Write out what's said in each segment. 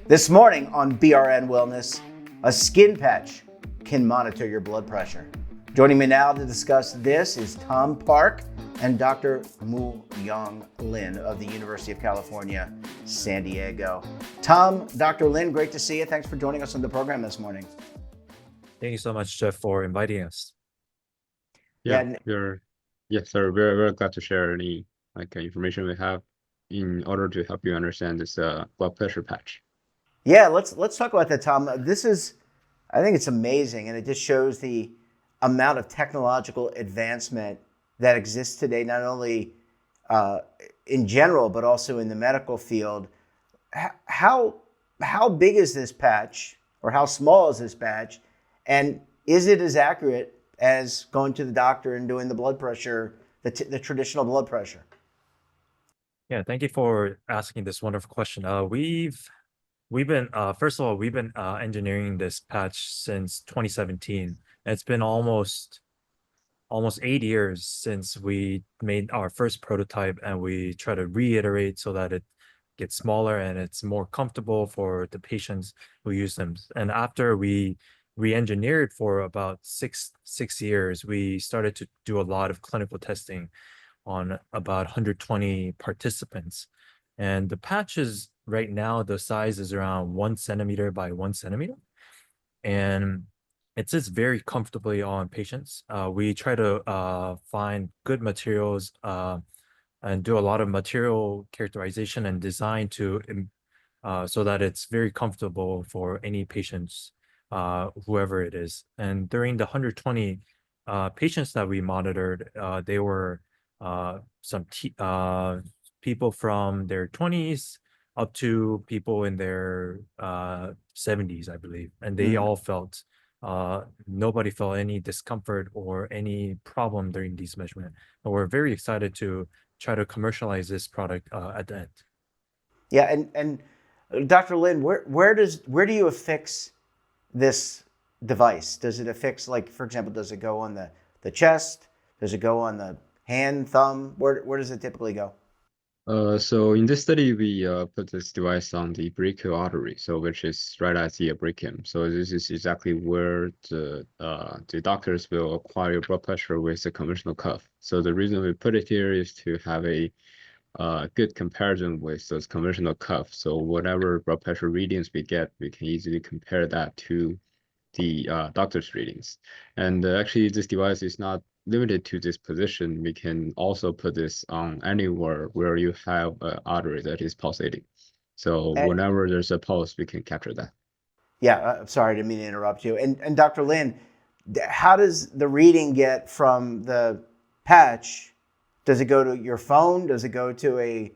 This morning on BRN Wellness, a skin patch can monitor your blood pressure. Joining me now to discuss this is Tom Park and Dr. Mu-Young Lin of the University of California, San Diego. Tom, Dr. Lin, great to see you. Thanks for joining us on the program this morning. Thank you so much, Jeff, for inviting us. Yes, sir. We're very glad to share any information we have in order to help you understand this blood pressure patch. Yeah, let's talk about that, Tom. I think it's amazing, and it just shows the amount of technological advancement that exists today, not only in general, but also in the medical field. How big is this patch, or how small is this patch, and is it as accurate as going to the doctor and doing the blood pressure, the traditional blood pressure? Yeah, thank you for asking this wonderful question. We've been first of all, we've been engineering this patch since 2017. It's been almost 8 years since we made our first prototype, and we try to reiterate so that it gets smaller and it's more comfortable for the patients who use them. And after we re-engineered for about six years, we started to do a lot of clinical testing on about 120 participants. And the patches right now, the size is around 1 centimeter by 1 centimeter. And it sits very comfortably on patients. We try to find good materials and do a lot of material characterization and design to so that it's very comfortable for any patients, whoever it is. And during the 120 patients that we monitored, they were some people from their 20s up to people in their 70s, I believe. And they all felt, nobody felt any discomfort or any problem during these measurements. And we're very excited to try to commercialize this product at the end. Yeah, and Dr. Lin, where do you affix this device? Does it affix, like, for example, does it go on the chest? Does it go on the hand, thumb? Where does it typically go? So in this study, we put this device on the brachial artery, so which is right at the brachium. So this is exactly where the doctors will acquire your blood pressure with the conventional cuff. So the reason we put it here is to have a good comparison with those conventional cuffs. So whatever blood pressure readings we get, we can easily compare that to the doctor's readings. And actually, this device is not limited to this position. We can also put this on anywhere where you have an artery that is pulsating. So whenever there's a pulse, we can capture that. Yeah, sorry, I didn't mean to interrupt you. And Dr. Lin, how does the reading get from the patch? Does it go to your phone? Does it go to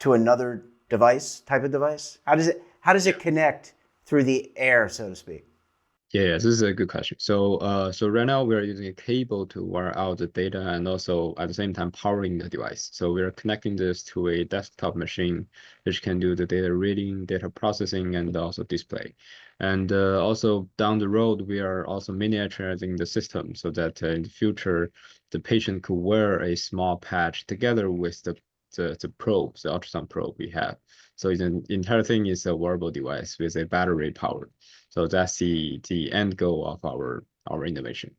another device, type of device? How does it connect through the air, so to speak? Yeah, this is a good question. So right now we're using a cable to wire out the data and also at the same time powering the device. So we're connecting this to a desktop machine, which can do the data reading, data processing, and also display. And also down the road, we are also miniaturizing the system so that in the future, the patient could wear a small patch together with the probe, the ultrasound probe we have. So the entire thing is a wearable device with a battery powered. So that's the end goal of our innovation.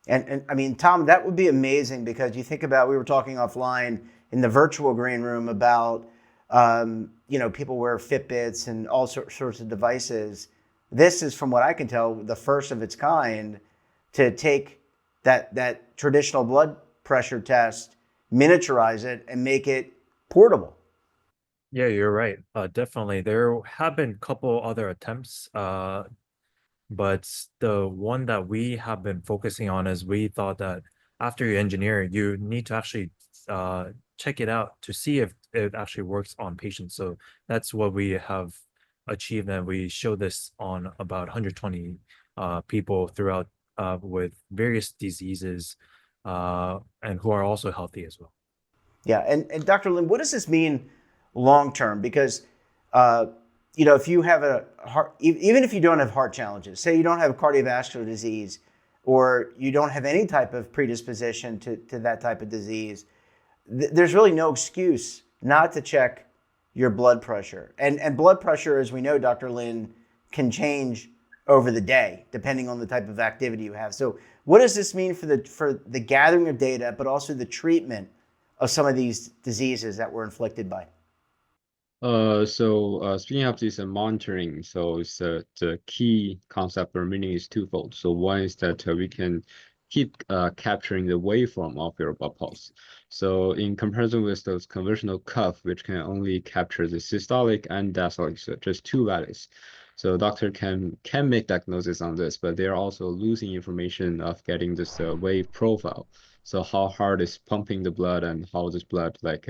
And I mean, Tom, that would be amazing, because you think about, we were talking offline in the virtual green room about, people wear Fitbits and all sorts of devices. This is, from what I can tell, the first of its kind to take that traditional blood pressure test, miniaturize it, and make it portable. Yeah, you're right. Definitely. There have been a couple other attempts, but the one that we have been focusing on is we thought that after you engineer, you need to actually check it out to see if it actually works on patients. So that's what we have achieved, and we show this on about 120 people throughout with various diseases and who are also healthy as well. Yeah, and Dr. Lin, what does this mean long term? Because if you have a heart, even if you don't have heart challenges, say you don't have cardiovascular disease, or you don't have any type of predisposition to that type of disease, there's really no excuse not to check your blood pressure. And blood pressure, as we know, Dr. Lin, can change over the day, depending on the type of activity you have. So what does this mean for the gathering of data, but also the treatment of some of these diseases that we're inflicted by? Speaking of this monitoring, so it's the key concept or meaning is twofold. So one is that we can keep capturing the waveform of your blood pulse. So in comparison with those conventional cuff, which can only capture the systolic and diastolic, so just two values. So doctor can make diagnosis on this, but they're also losing information of getting this wave profile. So how hard is pumping the blood and how this blood like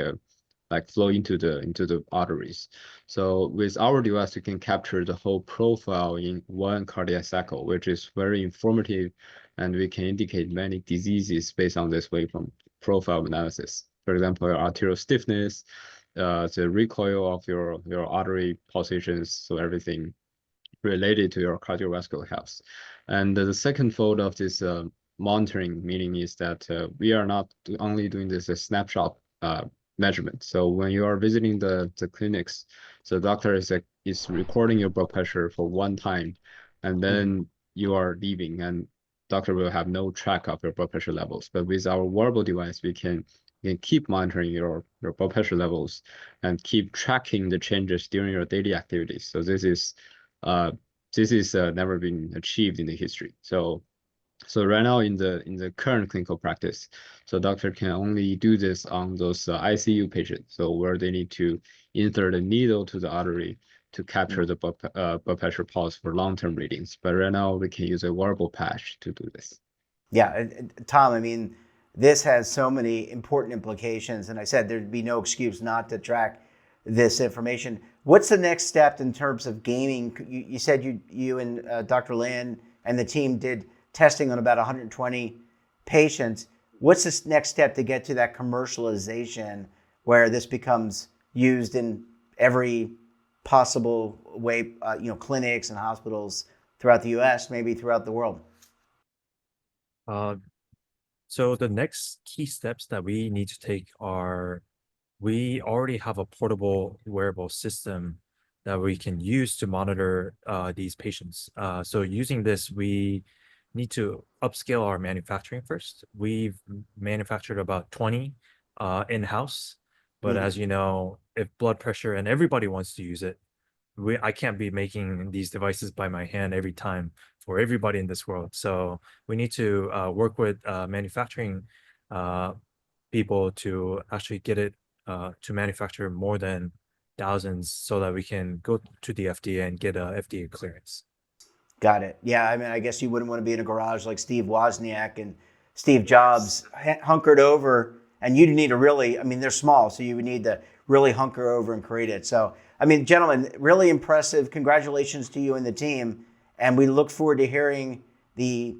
flow into the arteries. So with our device, you can capture the whole profile in one cardiac cycle, which is very informative, and we can indicate many diseases based on this waveform profile analysis. For example, your arterial stiffness, the recoil of your artery pulsations, so everything related to your cardiovascular health. And the second fold of this monitoring meaning is that we are not only doing this as snapshot measurement. So when you are visiting the clinics, so doctor is recording your blood pressure for one time, and then you are leaving, and doctor will have no track of your blood pressure levels. But with our wearable device, we can keep monitoring your blood pressure levels and keep tracking the changes during your daily activities. So this is never been achieved in the history. So right now in the current clinical practice, so doctor can only do this on those ICU patients, so where they need to insert a needle to the artery to capture the blood pressure pulse for long-term readings. But right now we can use a wearable patch to do this. Yeah, Tom, I mean, this has so many important implications, and I said there'd be no excuse not to track this information. What's the next step in terms of gaining? You said you and Dr. Lin and the team did testing on about 120 patients. What's this next step to get to that commercialization where this becomes used in every possible way, clinics and hospitals throughout the US, maybe throughout the world? So the next key steps that we need to take are, we already have a portable wearable system that we can use to monitor these patients. So using this, we need to upscale our manufacturing first. We've manufactured about 20 in-house, but as you know, if blood pressure and everybody wants to use it, I can't be making these devices by my hand every time for everybody in this world. So we need to work with manufacturing people to actually get it to manufacture more than thousands so that we can go to the FDA and get a FDA clearance. Got it. Yeah, I mean, I guess you wouldn't want to be in a garage like Steve Wozniak and Steve Jobs hunkered over, and you'd need to really, I mean, they're small, so you would need to really hunker over and create it. So, I mean, gentlemen, really impressive. Congratulations to you and the team, and we look forward to hearing the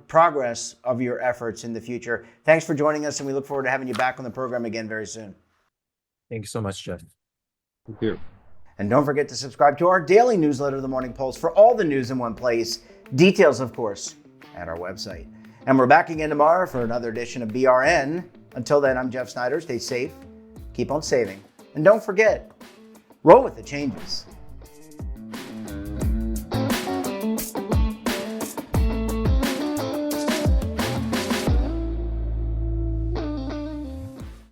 progress of your efforts in the future. Thanks for joining us, and we look forward to having you back on the program again very soon. Thank you so much, Jeff. Thank you. And don't forget to subscribe to our daily newsletter, The Morning Pulse, for all the news in one place. Details, of course, at our website. And we're back again tomorrow for another edition of BRN. Until then, I'm Jeff Snyder. Stay safe, keep on saving, and don't forget, roll with the changes.